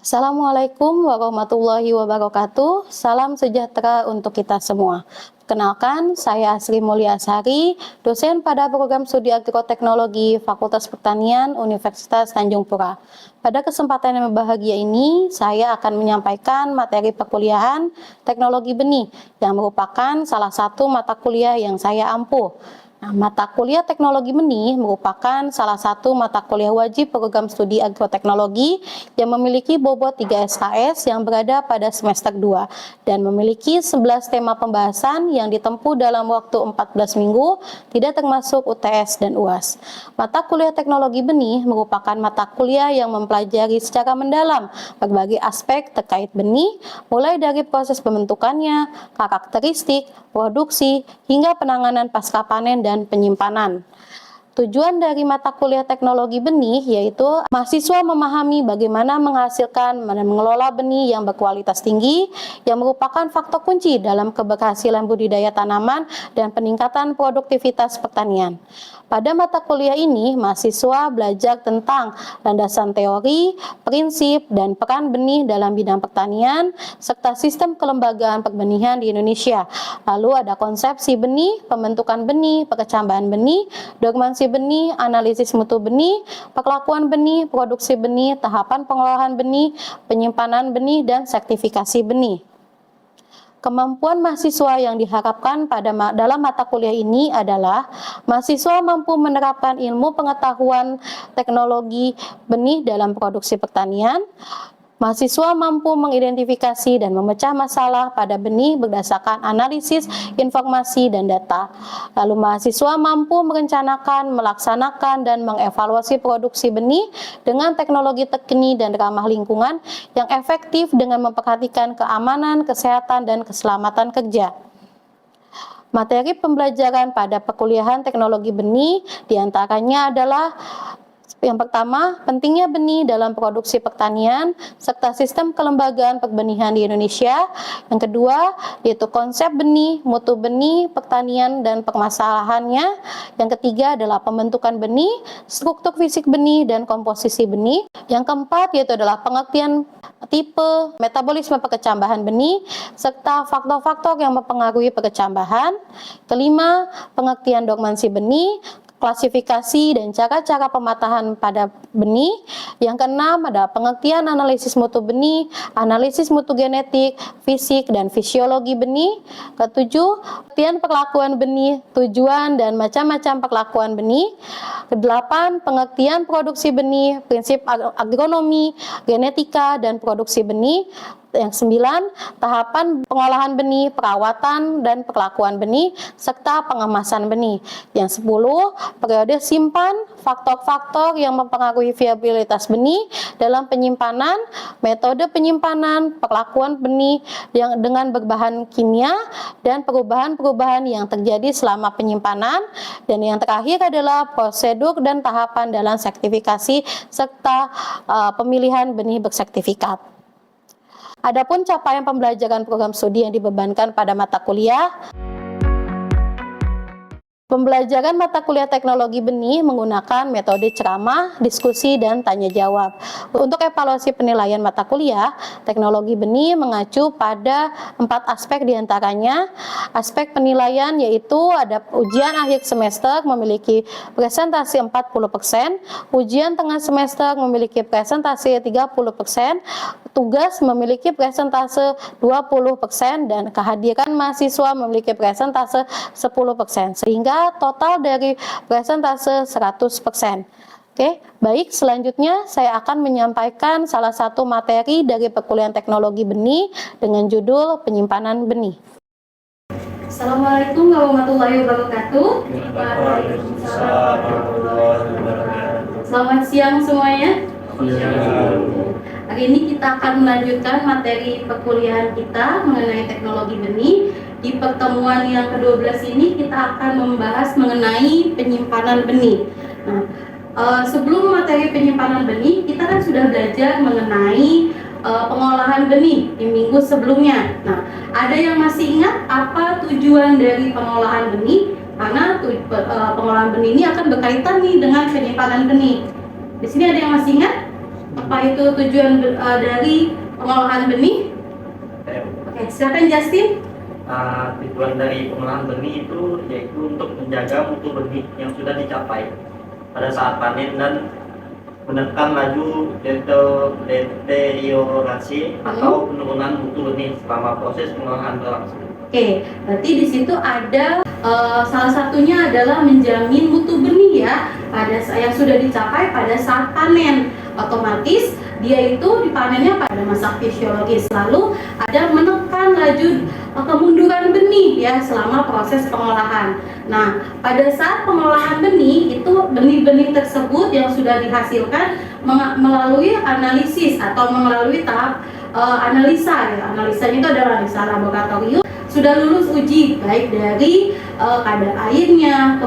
Assalamualaikum warahmatullahi wabarakatuh. Salam sejahtera untuk kita semua. Kenalkan, saya Sri Mulyasari, dosen pada program studi agroteknologi Fakultas Pertanian Universitas Tanjung Pura. Pada kesempatan yang berbahagia ini, saya akan menyampaikan materi perkuliahan teknologi benih yang merupakan salah satu mata kuliah yang saya ampuh. Nah, mata kuliah teknologi benih merupakan salah satu mata kuliah wajib program studi agroteknologi yang memiliki bobot 3 SKS yang berada pada semester 2 dan memiliki 11 tema pembahasan yang ditempuh dalam waktu 14 minggu, tidak termasuk UTS dan UAS. Mata kuliah teknologi benih merupakan mata kuliah yang mempelajari secara mendalam berbagai aspek terkait benih, mulai dari proses pembentukannya, karakteristik, produksi, hingga penanganan pasca panen dan penyimpanan. Tujuan dari mata kuliah teknologi benih yaitu mahasiswa memahami bagaimana menghasilkan dan mengelola benih yang berkualitas tinggi yang merupakan faktor kunci dalam keberhasilan budidaya tanaman dan peningkatan produktivitas pertanian. Pada mata kuliah ini, mahasiswa belajar tentang landasan teori, prinsip, dan peran benih dalam bidang pertanian, serta sistem kelembagaan perbenihan di Indonesia. Lalu ada konsepsi benih, pembentukan benih, perkecambahan benih, dormansi benih, analisis mutu benih, perlakuan benih, produksi benih, tahapan pengolahan benih, penyimpanan benih, dan sertifikasi benih. Kemampuan mahasiswa yang diharapkan dalam mata kuliah ini adalah mahasiswa mampu menerapkan ilmu pengetahuan teknologi benih dalam produksi pertanian. Mahasiswa mampu mengidentifikasi dan memecah masalah pada benih berdasarkan analisis, informasi, dan data. Lalu mahasiswa mampu merencanakan, melaksanakan, dan mengevaluasi produksi benih dengan teknologi terkini dan ramah lingkungan yang efektif dengan memperhatikan keamanan, kesehatan, dan keselamatan kerja. Materi pembelajaran pada perkuliahan teknologi benih diantaranya adalah yang pertama, pentingnya benih dalam produksi pertanian serta sistem kelembagaan perbenihan di Indonesia. Yang kedua, yaitu konsep benih, mutu benih, pertanian, dan permasalahannya. Yang ketiga adalah pembentukan benih, struktur fisik benih, dan komposisi benih. Yang keempat, yaitu adalah pengertian tipe, metabolisme perkecambahan benih, serta faktor-faktor yang mempengaruhi perkecambahan. Kelima, pengertian dormansi benih, klasifikasi dan cara-cara pematahan pada benih. Yang keenam ada pengertian analisis mutu benih, analisis mutu genetik, fisik, dan fisiologi benih. Ketujuh, pengertian perlakuan benih, tujuan dan macam-macam perlakuan benih. Kedelapan, pengertian produksi benih, prinsip agronomi, genetika, dan produksi benih. Yang 9, tahapan pengolahan benih, perawatan dan perlakuan benih, serta pengemasan benih. Yang 10, periode simpan, faktor-faktor yang mempengaruhi viabilitas benih dalam penyimpanan, metode penyimpanan, perlakuan benih yang dengan berbahan kimia, dan perubahan-perubahan yang terjadi selama penyimpanan. Dan yang terakhir adalah prosedur dan tahapan dalam sertifikasi serta pemilihan benih bersertifikat. Adapun capaian pembelajaran program studi yang dibebankan pada mata kuliah, pembelajaran mata kuliah teknologi benih menggunakan metode ceramah, diskusi, dan tanya jawab. Untuk evaluasi penilaian mata kuliah, teknologi benih mengacu pada 4 aspek diantaranya. Aspek penilaian yaitu ada ujian akhir semester memiliki presentasi 40%, ujian tengah semester memiliki presentasi 30%, tugas memiliki presentase 20%, dan kehadiran mahasiswa memiliki presentase 10%, sehingga total dari presentase 100%. Oke, baik, selanjutnya saya akan menyampaikan salah satu materi dari perkuliahan teknologi benih dengan judul penyimpanan benih. Assalamualaikum warahmatullahi wabarakatuh. Selamat siang semuanya. Hari ini kita akan melanjutkan materi perkuliahan kita mengenai teknologi benih. Di pertemuan yang ke-12 ini kita akan membahas mengenai penyimpanan benih. Nah, sebelum materi penyimpanan benih, kita kan sudah belajar mengenai pengolahan benih di minggu sebelumnya. Nah, ada yang masih ingat apa tujuan dari pengolahan benih? Karena pengolahan benih ini akan berkaitan nih dengan penyimpanan benih. Di sini ada yang masih ingat? Apa itu tujuan dari pengolahan benih? Oke, silakan Justin. Tujuan dari pengolahan benih itu yaitu untuk menjaga mutu benih yang sudah dicapai pada saat panen dan menekan laju deteriorasi atau penurunan mutu benih selama proses pengolahan berlangsung. Oke, berarti di situ ada salah satunya adalah menjamin mutu benih ya pada yang sudah dicapai pada saat panen. Otomatis dia itu dipanennya pada masa fisiologis. Lalu ada menekan laju kemunduran benih ya selama proses pengolahan. Nah, pada saat pengolahan benih itu benih-benih tersebut yang sudah dihasilkan melalui analisis atau melalui tahap analisa ya. Analisanya itu adalah analisa laboratorium, sudah lulus uji baik dari kadar airnya,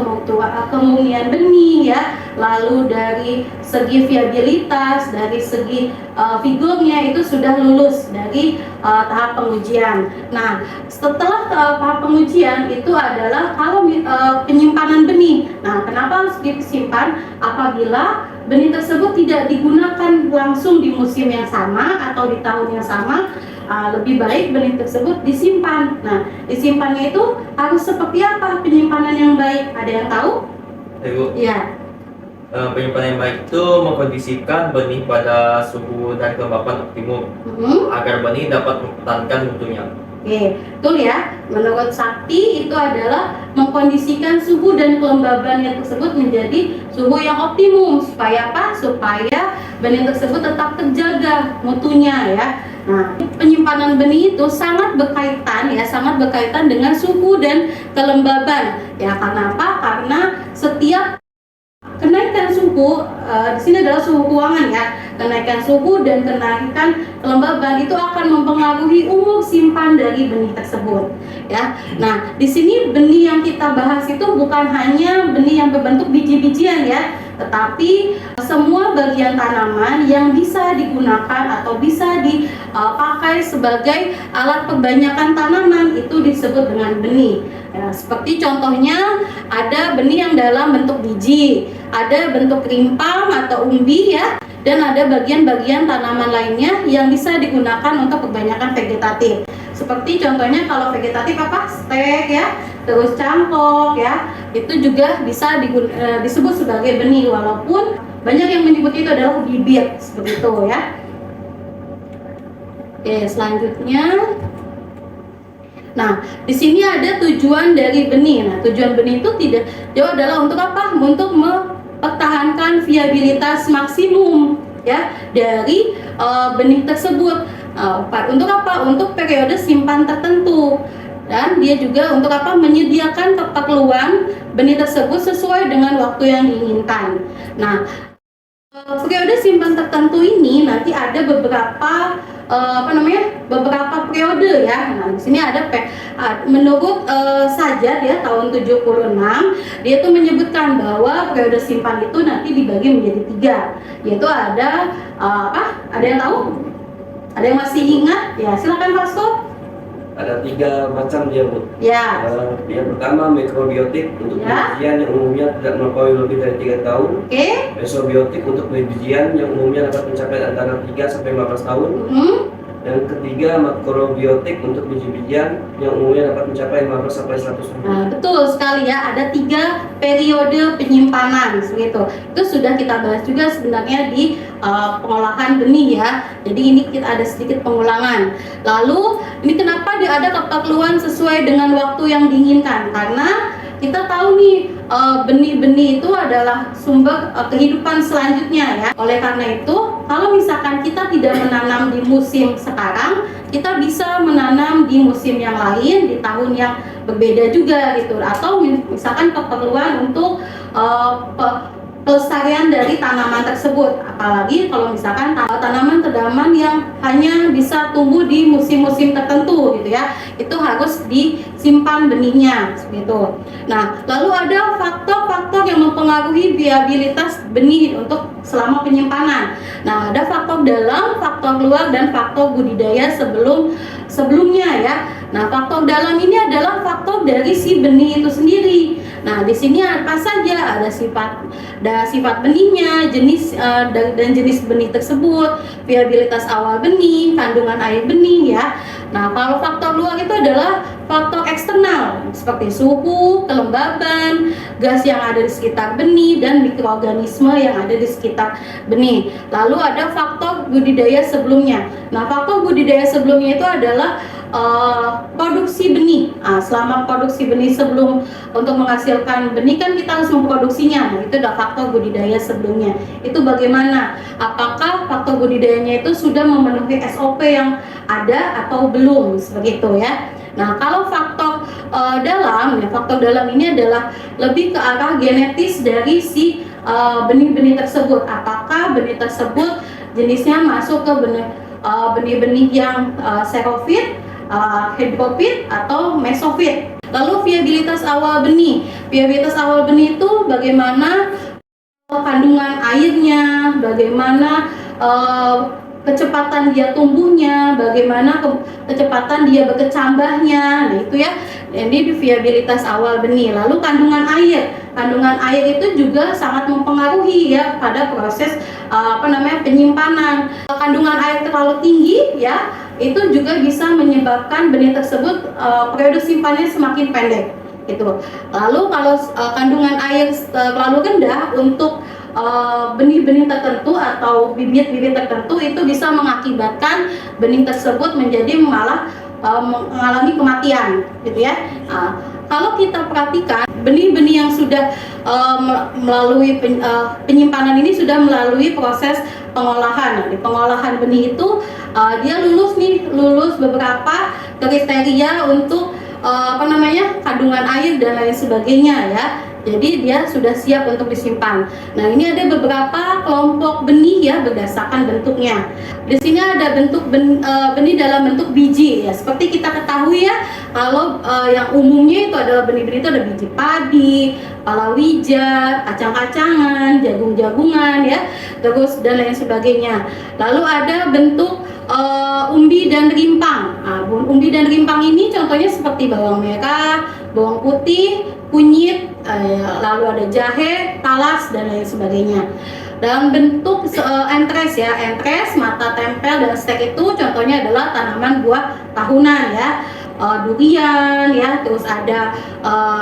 kemurnian benih ya, lalu dari segi viabilitas, dari segi figurnya itu sudah lulus dari tahap pengujian. Nah, setelah tahap pengujian itu adalah kalau penyimpanan benih. Nah, kenapa harus disimpan? Apabila benih tersebut tidak digunakan langsung di musim yang sama atau di tahun yang sama, lebih baik benih tersebut disimpan. Nah, disimpannya itu harus seperti apa penyimpanan yang baik? Ada yang tahu? Ibu. Ya. Penyimpanan yang baik itu mengkondisikan benih pada suhu dan kelembapan optimum agar benih dapat mempertahankan mutunya. Oke, betul ya. Menurut Sakti itu adalah mengkondisikan suhu dan kelembabannya tersebut menjadi suhu yang optimum supaya apa? Supaya benih tersebut tetap terjaga mutunya ya. Nah, penyimpanan benih itu sangat berkaitan dengan suhu dan kelembaban. Ya, karena apa? Karena setiap kenaikan suhu di sini adalah suhu ruangan ya. Kenaikan suhu dan kenaikan kelembaban itu akan mempengaruhi umur simpan dari benih tersebut ya. Nah, di sini benih yang kita bahas itu bukan hanya benih yang berbentuk biji-bijian ya, tetapi semua bagian tanaman yang bisa digunakan atau bisa dipakai sebagai alat perbanyakan tanaman itu disebut dengan benih. Ya, seperti contohnya ada benih yang dalam bentuk biji, ada bentuk rimpang atau umbi ya, dan ada bagian-bagian tanaman lainnya yang bisa digunakan untuk perbanyakan vegetatif. Seperti contohnya kalau vegetatif apa? Stek ya, terus cangkok ya, itu juga bisa disebut sebagai benih walaupun banyak yang menyebut itu adalah bibit seperti itu ya. Oke, selanjutnya. Nah, di sini ada tujuan dari benih. Nah, tujuan benih itu tidak jauh adalah untuk apa? Untuk mempertahankan viabilitas maksimum ya dari benih tersebut. Untuk apa? Untuk periode simpan tertentu. Dan dia juga untuk apa? Menyediakan keperluan benih tersebut sesuai dengan waktu yang diinginkan. Nah, periode simpan tertentu ini nanti ada beberapa beberapa periode ya. Nah, di sini ada menurut Sajad ya tahun 76 dia tuh menyebutkan bahwa periode simpan itu nanti dibagi menjadi 3, yaitu ada Ada yang tahu? Ada yang masih ingat? Ya, silakan Fasto. Ada 3 macam dia, Bu. Ya. Yang pertama mikrobiotik untuk bijian yang umumnya tidak melampaui lebih dari 3 tahun. Oke. Mesobiotik untuk bijian yang umumnya dapat mencapai antara 3 sampai 15 tahun. Yang ketiga makrobiotik untuk biji-bijian yang umumnya dapat mencapai 15 sampai 100 tahun. Nah, betul sekali ya, ada 3 periode penyimpanan segitu. Itu sudah kita bahas juga sebenarnya di pengolahan benih ya. Jadi ini kita ada sedikit pengulangan. Lalu ini kenapa dia ada keperluan sesuai dengan waktu yang diinginkan? Karena kita tahu nih benih-benih itu adalah sumber kehidupan selanjutnya ya. Oleh karena itu, kalau misalkan kita tidak menanam di musim sekarang, kita bisa menanam di musim yang lain, di tahun yang berbeda juga gitu. Atau misalkan keperluan untuk pelestarian dari tanaman tersebut, apalagi kalau misalkan tanaman-tanaman yang hanya bisa tumbuh di musim-musim tertentu gitu ya, itu harus disimpan benihnya seperti itu. Nah, lalu ada faktor-faktor yang mempengaruhi viabilitas benih untuk selama penyimpanan. Nah, ada faktor dalam, faktor luar, dan faktor budidaya sebelumnya ya. Nah, faktor dalam ini adalah faktor dari si benih itu sendiri. Nah, di sini apa saja ada sifat benihnya, jenis dan jenis benih tersebut, viabilitas awal benih, kandungan air benih ya. Nah, kalau faktor luar itu adalah faktor eksternal seperti suhu, kelembaban, gas yang ada di sekitar benih dan mikroorganisme yang ada di sekitar benih. Lalu ada faktor budidaya sebelumnya. Nah, faktor budidaya sebelumnya itu adalah produksi benih. Selama produksi benih sebelum untuk menghasilkan benih kan kita harus memproduksinya. Nah, itu adalah faktor budidaya sebelumnya. Itu bagaimana? Apakah faktor budidayanya itu sudah memenuhi SOP yang ada atau belum? Seperti itu ya. Nah, kalau faktor dalam, ya faktor dalam ini adalah lebih ke arah genetis dari si benih-benih tersebut. Apakah benih tersebut jenisnya masuk ke benih-benih yang xerophyte, hydrophyte atau mesophyte. Lalu viabilitas awal benih. Viabilitas awal benih itu bagaimana kandungan airnya, bagaimana kecepatan dia tumbuhnya, bagaimana kecepatan dia berkecambahnya. Nah, itu ya. Jadi viabilitas awal benih. Lalu kandungan air. Kandungan air itu juga sangat mempengaruhi ya pada proses penyimpanan. Kandungan air terlalu tinggi ya, itu juga bisa menyebabkan benih tersebut periode simpannya semakin pendek. Gitu. Lalu kalau kandungan air terlalu rendah untuk benih-benih tertentu atau bibit-bibit tertentu itu bisa mengakibatkan benih tersebut menjadi malah mengalami kematian, gitu ya. Kalau kita perhatikan benih-benih yang sudah melalui penyimpanan ini sudah melalui proses pengolahan. Nah, di pengolahan benih itu dia lulus beberapa kriteria untuk kandungan air dan lain sebagainya ya. Jadi dia sudah siap untuk disimpan. Nah, ini ada beberapa kelompok benih ya berdasarkan bentuknya. Di sini ada bentuk benih dalam bentuk biji ya. Seperti kita ketahui ya, kalau yang umumnya itu adalah benih-benih itu ada biji padi, palawija, kacang-kacangan, jagung-jagungan ya, terus dan lain sebagainya. Lalu ada bentuk umbi dan rimpang. Umbi dan rimpang ini contohnya seperti bawang merah, bawang putih, kunyit, lalu ada jahe, talas dan lain sebagainya. Dalam bentuk entres ya, entres, mata tempel dan stek itu contohnya adalah tanaman buah tahunan ya, durian ya, terus ada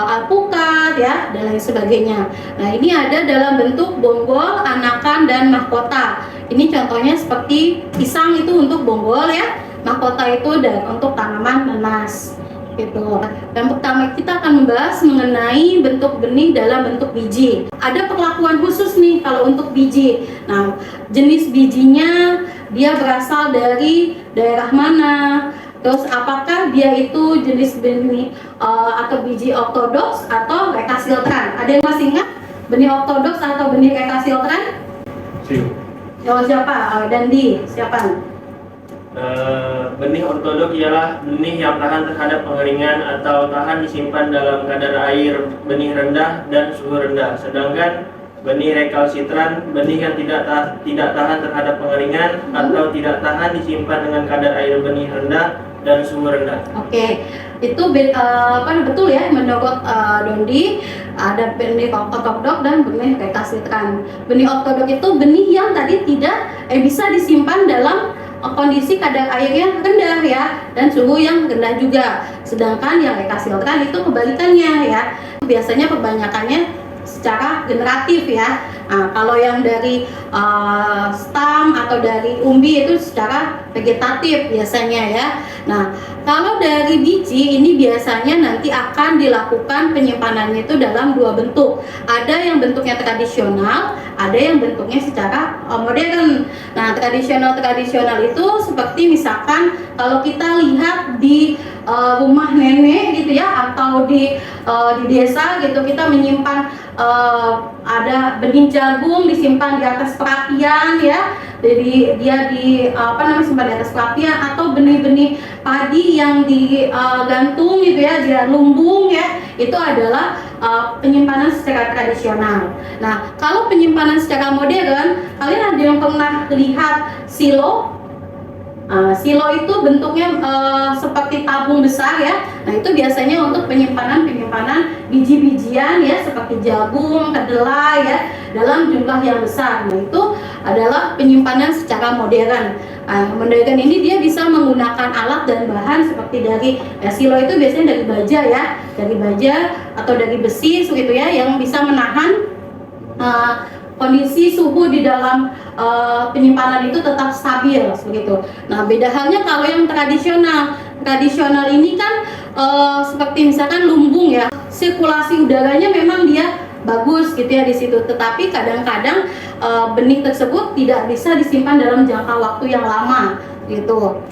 alpukat ya dan lain sebagainya. Nah, ini ada dalam bentuk bonggol, anakan dan mahkota. Ini contohnya seperti pisang itu untuk bonggol ya, mahkota itu untuk tanaman nanas. Gitu. Dan pertama kita akan membahas mengenai bentuk benih dalam bentuk biji. Ada perlakuan khusus nih kalau untuk biji. Nah, jenis bijinya dia berasal dari daerah mana? Terus apakah dia itu jenis benih atau biji ortodoks atau recalcitrant? Ada yang masih ingat benih ortodoks atau benih recalcitrant? Siapa? Dandi, siapa? Benih ortodok ialah benih yang tahan terhadap pengeringan atau tahan disimpan dalam kadar air benih rendah dan suhu rendah. Sedangkan benih recalcitrant, benih yang tidak tahan terhadap pengeringan atau tidak tahan disimpan dengan kadar air benih rendah dan suhu rendah. Oke, itu betul ya menurut Dondi, ada benih ortodok dan benih recalcitrant. Benih ortodok itu benih yang tadi tidak bisa disimpan dalam kondisi kadar airnya rendah ya dan suhu yang rendah juga. Sedangkan yang recalcitrant itu kebalikannya ya. Biasanya kebanyakannya secara generatif ya. Nah, kalau yang dari stam atau dari umbi itu secara vegetatif biasanya ya. Nah, kalau dari biji ini biasanya nanti akan dilakukan penyimpanannya itu dalam dua bentuk. Ada yang bentuknya tradisional, ada yang bentuknya secara modern. Nah, tradisional itu seperti misalkan kalau kita lihat di rumah nenek gitu ya, atau di desa gitu, kita menyimpan ada benih jagung disimpan di atas perapian ya, jadi dia simpan di atas perapian, atau benih-benih padi yang digantung gitu ya, dia lumbung ya, itu adalah penyimpanan secara tradisional. Nah, kalau penyimpanan secara modern, kalian ada yang pernah lihat silo? Silo itu bentuknya seperti tabung besar ya. Nah, itu biasanya untuk penyimpanan biji-bijian ya, seperti jagung, kedelai ya, dalam jumlah yang besar. Nah, itu adalah penyimpanan secara modern. Modern ini dia bisa menggunakan alat dan bahan seperti dari silo itu biasanya dari baja ya, dari baja atau dari besi gitu ya, yang bisa menahan kondisi suhu di dalam penyimpanan itu tetap stabil begitu. Nah, beda halnya kalau yang tradisional. Tradisional ini kan seperti misalkan lumbung ya, sirkulasi udaranya memang dia bagus gitu ya di situ. Tetapi kadang-kadang benih tersebut tidak bisa disimpan dalam jangka waktu yang lama gitu.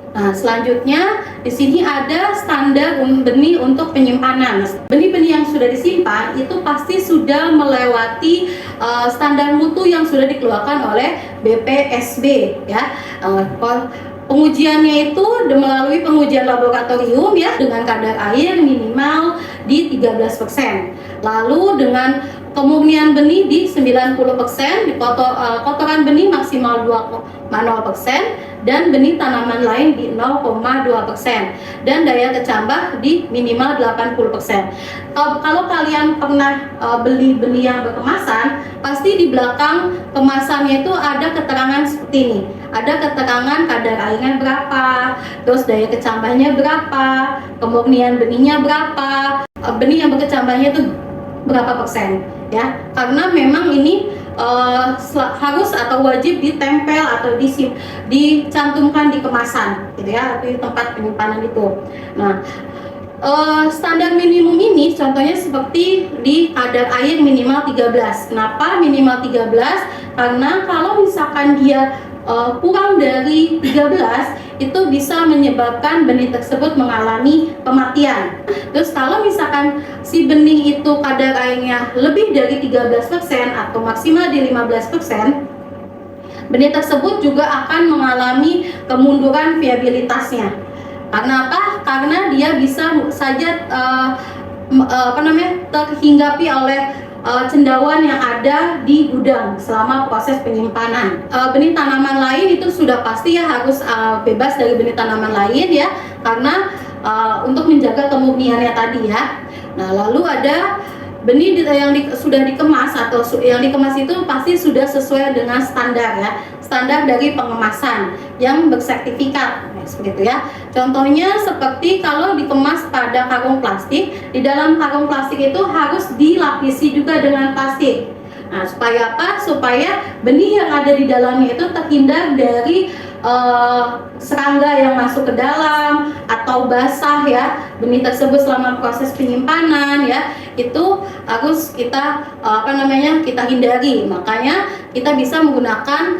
Nah, selanjutnya di sini ada standar benih untuk penyimpanan. Benih-benih yang sudah disimpan itu pasti sudah melewati standar mutu yang sudah dikeluarkan oleh BPSB ya. Pengujiannya itu melalui pengujian laboratorium ya, dengan kadar air minimal di 13%. Lalu dengan kemurnian benih di 90%, kotoran benih maksimal 2,0%, dan benih tanaman lain di 0,2%, dan daya kecambah di minimal 80%. Kalau kalian pernah beli benih yang berkemasan, pasti di belakang kemasannya itu ada keterangan seperti ini. Ada keterangan kadar airnya berapa, terus daya kecambahnya berapa, kemurnian benihnya berapa, benih yang berkecambahnya itu berapa persen ya, karena memang ini harus atau wajib ditempel atau dicantumkan di kemasan gitu ya, di tempat penyimpanan itu. Nah, standar minimum ini contohnya seperti di kadar air minimal 13. Kenapa minimal 13? Karena kalau misalkan dia kurang dari 13, itu bisa menyebabkan benih tersebut mengalami kematian. Terus kalau misalkan si benih itu kadar airnya lebih dari 13% atau maksimal di 15%, benih tersebut juga akan mengalami kemunduran viabilitasnya. Karena apa? Karena dia bisa saja terhinggapi oleh cendawan yang ada di gudang selama proses penyimpanan. Benih tanaman lain itu sudah pasti ya harus bebas dari benih tanaman lain ya, karena untuk menjaga kemurniannya tadi ya. Nah, lalu ada benih yang sudah dikemas atau yang dikemas itu pasti sudah sesuai dengan standar ya, standar dari pengemasan yang bersertifikat seperti itu ya. Contohnya seperti kalau dikemas pada karung plastik, di dalam karung plastik itu harus dilapisi juga dengan plastik. Nah, supaya apa? Supaya benih yang ada di dalamnya itu terhindar dari serangga yang masuk ke dalam atau basah ya, benih tersebut selama proses penyimpanan ya, itu harus kita kita hindari. Makanya kita bisa menggunakan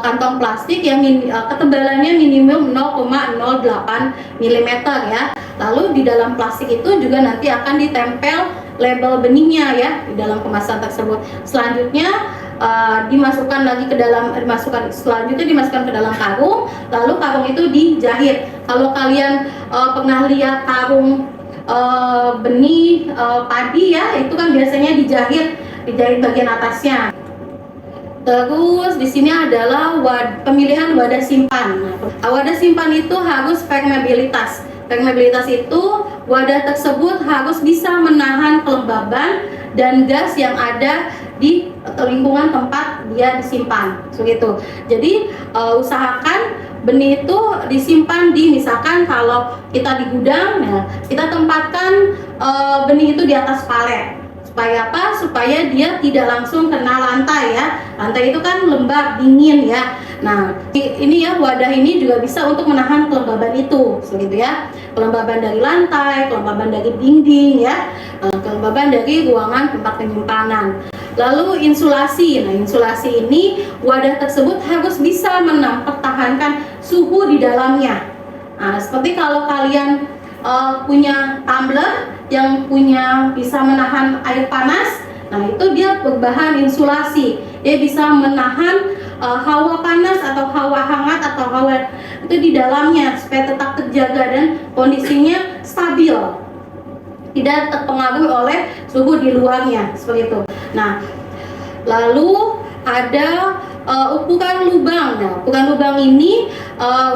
kantong plastik yang ketebalannya minimum 0,08 mm ya. Lalu di dalam plastik itu juga nanti akan ditempel label benihnya ya di dalam kemasan tersebut. Selanjutnya dimasukkan ke dalam karung, lalu karung itu dijahit. Kalau kalian pernah lihat karung benih padi ya, itu kan biasanya dijahit bagian atasnya. Terus di sini adalah pemilihan wadah simpan. Nah, wadah simpan itu harus permeabilitas. Permeabilitas itu wadah tersebut harus bisa menahan kelembaban dan gas yang ada di lingkungan tempat dia disimpan, begitu. Jadi usahakan benih itu disimpan misalkan kalau kita di gudang, nah kita tempatkan benih itu di atas palet. Supaya apa? Supaya dia tidak langsung kena lantai ya. Lantai itu kan lembab, dingin ya. Nah, ini ya, wadah ini juga bisa untuk menahan kelembaban itu, begitu ya. Kelembaban dari lantai, kelembaban dari dinding ya, kelembaban dari ruangan tempat penyimpanan. Lalu insulasi. Nah, insulasi ini wadah tersebut harus bisa mempertahankan suhu di dalamnya. Nah, seperti kalau kalian punya tumbler yang bisa menahan air panas, nah itu dia berbahan insulasi, dia bisa menahan hawa panas atau hawa hangat atau hawa itu di dalamnya supaya tetap terjaga dan kondisinya stabil, tidak terpengaruh oleh suhu di luarnya seperti itu. Nah, lalu ada ukuran lubang. Nah, ukuran lubang ini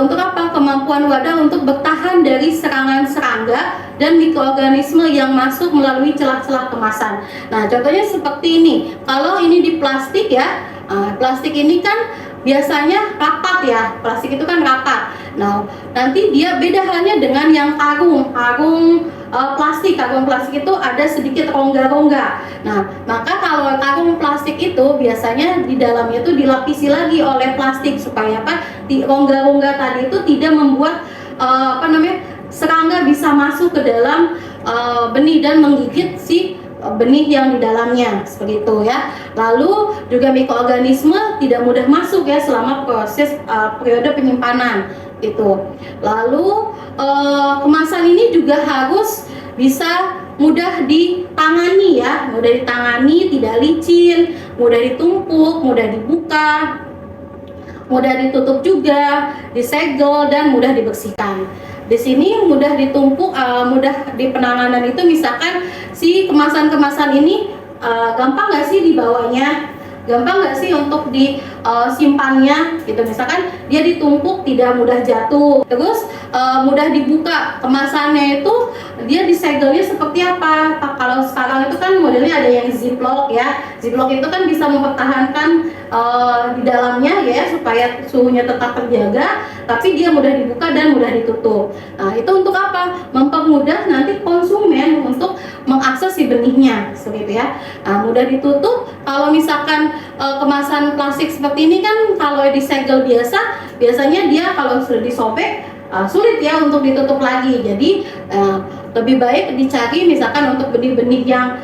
untuk apa? Kemampuan wadah untuk bertahan dari serangan serangga dan mikroorganisme yang masuk melalui celah-celah kemasan. Nah, contohnya seperti ini. Kalau ini di plastik ya, plastik ini kan biasanya rapat ya, plastik itu kan rapat. Nah, nanti dia beda halnya dengan yang karung plastik itu ada sedikit rongga-rongga. Nah, maka kalau karung plastik itu biasanya di dalamnya itu dilapisi lagi oleh plastik supaya apa? Rongga-rongga tadi itu tidak membuat serangga bisa masuk ke dalam benih dan menggigit si benih yang di dalamnya, seperti itu ya. Lalu juga mikroorganisme tidak mudah masuk ya selama proses periode penyimpanan itu. Lalu kemasan ini juga harus bisa mudah ditangani ya, mudah ditangani, tidak licin, mudah ditumpuk, mudah dibuka, mudah ditutup juga, disegel dan mudah dibersihkan. Di sini mudah ditumpuk, mudah di penanganan itu misalkan si kemasan-kemasan ini gampang nggak sih dibawanya? Gampang nggak sih untuk disimpannya gitu, misalkan dia ditumpuk tidak mudah jatuh, terus mudah dibuka kemasannya itu dia disegelnya seperti apa? Kalau sekarang itu kan modelnya ada yang ziplock ya, ziplock itu kan bisa mempertahankan di dalamnya ya supaya suhunya tetap terjaga, tapi dia mudah dibuka dan mudah ditutup. Nah, itu untuk apa? Mempermudah nanti konsumen untuk mengakses si benihnya, seperti itu ya. Nah, mudah ditutup. Kalau misalkan kemasan plastik seperti ini kan kalau disegel biasanya dia kalau sudah disobek sulit ya untuk ditutup lagi. Jadi lebih baik dicari misalkan untuk benih-benih yang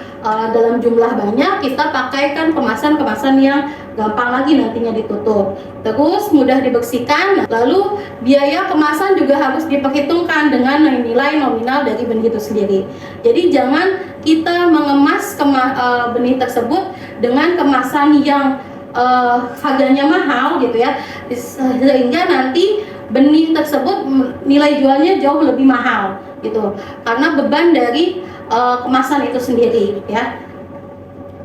dalam jumlah banyak, kita pakaikan kemasan-kemasan yang gampang lagi nantinya ditutup. Terus mudah dibersihkan. Lalu biaya kemasan juga harus diperhitungkan dengan nilai nominal dari benih itu sendiri. Jadi jangan kita mengemas benih tersebut dengan kemasan yang harganya mahal gitu ya, sehingga nanti benih tersebut nilai jualnya jauh lebih mahal gitu karena beban dari kemasan itu sendiri ya.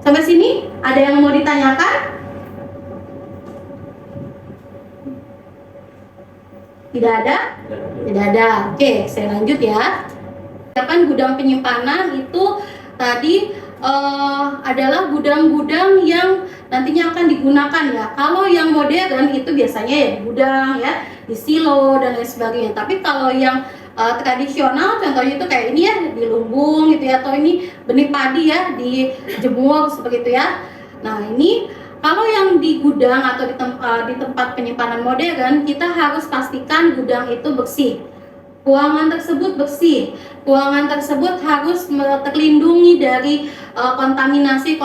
Sampai sini ada yang mau ditanyakan? Tidak ada? Tidak ada. Oke, saya lanjut ya. Gudang penyimpanan itu tadi adalah gudang-gudang yang nantinya akan digunakan ya. Kalau yang modern itu biasanya ya gudang ya, di silo dan lain sebagainya. Tapi kalau yang tradisional contohnya itu kayak ini ya, di lumbung gitu ya, atau ini benih padi ya, dijemur seperti itu ya. Nah, ini kalau yang di gudang atau di tempat penyimpanan modern, kita harus pastikan gudang itu bersih. Ruangan tersebut bersih, ruangan tersebut harus terlindungi dari kontaminasi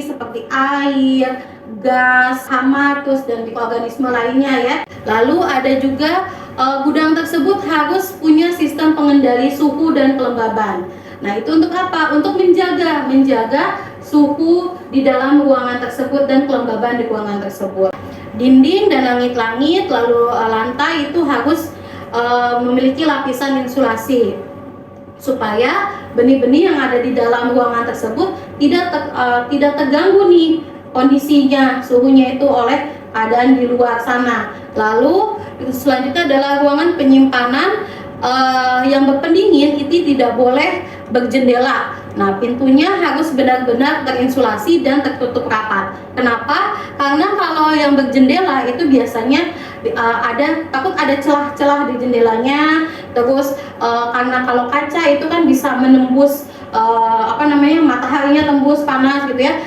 seperti air, gas, hama, dan mikroorganisme lainnya ya. Lalu ada juga gudang tersebut harus punya sistem pengendali suhu dan kelembaban. Nah, itu untuk apa? Untuk menjaga suhu di dalam ruangan tersebut dan kelembaban di ruangan tersebut. Dinding dan langit-langit lalu lantai itu harus memiliki lapisan insulasi supaya benih-benih yang ada di dalam ruangan tersebut tidak terganggu nih kondisinya, suhunya itu oleh keadaan di luar sana. Lalu selanjutnya adalah ruangan penyimpanan yang berpendingin itu tidak boleh berjendela. Nah, pintunya harus benar-benar terinsulasi dan tertutup rapat. Kenapa? Karena kalau yang berjendela itu biasanya takut ada celah-celah di jendelanya. Terus karena kalau kaca itu kan bisa menembus mataharinya tembus panas gitu ya.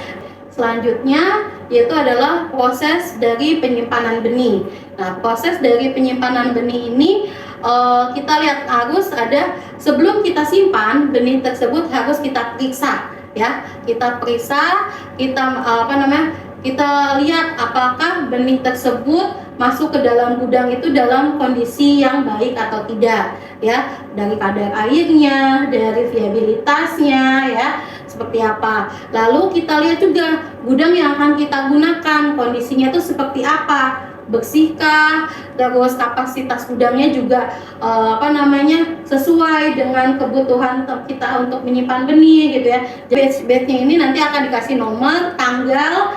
Selanjutnya yaitu adalah proses dari penyimpanan benih. Nah, proses dari penyimpanan benih ini kita lihat harus ada, sebelum kita simpan benih tersebut harus kita periksa ya. Kita periksa, kita lihat apakah benih tersebut masuk ke dalam gudang itu dalam kondisi yang baik atau tidak ya, dari kadar airnya, dari viabilitasnya ya, seperti apa. Lalu kita lihat juga gudang yang akan kita gunakan kondisinya itu seperti apa, bersihkah, terus kapasitas gudangnya juga sesuai dengan kebutuhan kita untuk menyimpan benih gitu ya. Batch-batchnya ini nanti akan dikasih nomor, tanggal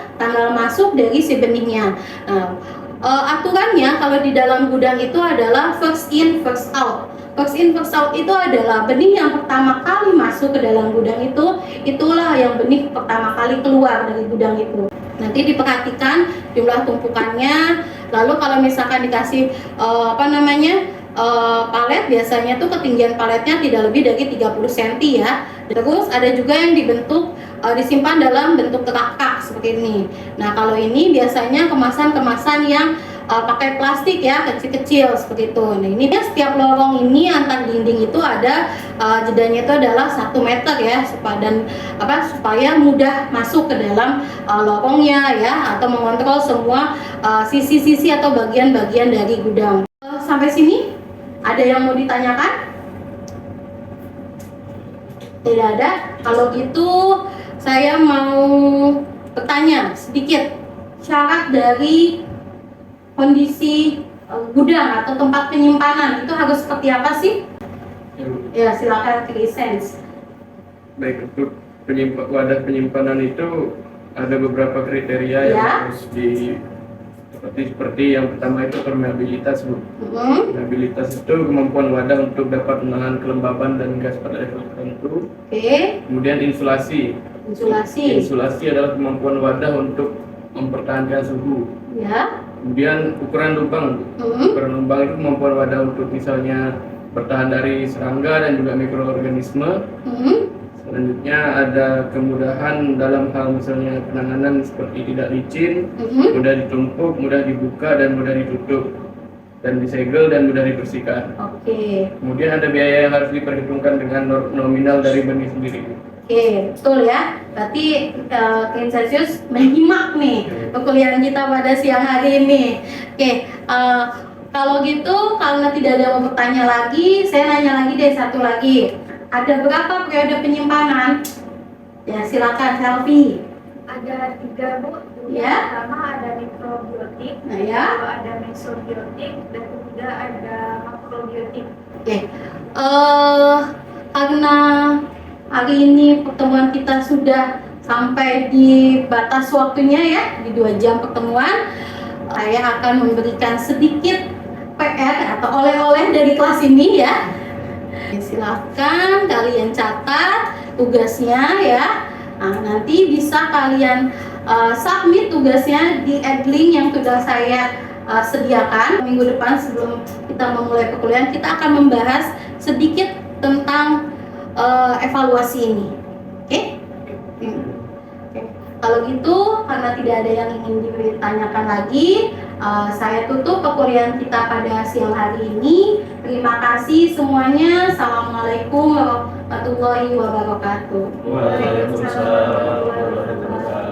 masuk dari si benihnya. Nah, aturannya kalau di dalam gudang itu adalah first in first out. First in first out itu adalah benih yang pertama kali masuk ke dalam gudang itulah yang benih pertama kali keluar dari gudang itu. Nanti diperhatikan jumlah tumpukannya. Lalu kalau misalkan dikasih palet, biasanya tuh ketinggian paletnya tidak lebih dari 30 cm ya. Terus ada juga yang dibentuk disimpan dalam bentuk kerakak seperti ini. Nah, kalau ini biasanya kemasan-kemasan yang pakai plastik ya, kecil-kecil seperti itu. Nah, ini setiap lorong ini antar dinding itu ada jedanya itu adalah 1 meter ya, supaya mudah masuk ke dalam lorongnya ya, atau mengontrol semua sisi-sisi atau bagian-bagian dari gudang. Sampai sini ada yang mau ditanyakan? Tidak ada. Kalau gitu saya mau bertanya sedikit, syarat dari kondisi gudang atau tempat penyimpanan itu harus seperti apa sih? Ya, silakan Krisense. Baik, untuk wadah penyimpanan itu ada beberapa kriteria yang harus seperti yang pertama itu permeabilitas, Bu. Permeabilitas itu kemampuan wadah untuk dapat menahan kelembaban dan gas pada level tertentu. Kemudian insulasi. Insulasi adalah kemampuan wadah untuk mempertahankan suhu. Ya. Kemudian ukuran lubang. Ukuran lubang itu kemampuan wadah untuk misalnya bertahan dari serangga dan juga mikroorganisme. Selanjutnya ada kemudahan dalam hal misalnya penanganan seperti tidak licin, mudah ditumpuk, mudah dibuka dan mudah ditutup, dan disegel dan mudah dibersihkan. Kemudian ada biaya yang harus diperhitungkan dengan nominal dari benih sendiri. Betul ya. Berarti Kinesius menyimak nih perkuliahan kita pada siang hari ini. Kalau gitu, karena tidak ada yang mau bertanya lagi, saya nanya lagi deh satu lagi. Ada berapa periode penyimpanan? Ya, silakan Selfie. Ada 3, Bu. Ya. Pertama ada mikrobiotik, Nah, ya. kedua ada mesobiotik, dan ketiga ada makrobiotik. Karena hari ini pertemuan kita sudah sampai di batas waktunya ya, di 2 jam pertemuan, saya akan memberikan sedikit PR atau oleh-oleh dari kelas ini ya. Silahkan kalian catat tugasnya ya. Nah, nanti bisa kalian submit tugasnya di Edlink yang sudah saya sediakan. Minggu depan sebelum kita memulai perkuliahan, kita akan membahas sedikit tentang evaluasi ini. Oke? Kalau gitu, karena tidak ada yang ingin ditanyakan lagi, saya tutup perkuliahan kita pada siang hari ini. Terima kasih semuanya. Assalamualaikum warahmatullahi wabarakatuh. Waalaikumsalam warahmatullahi wabarakatuh.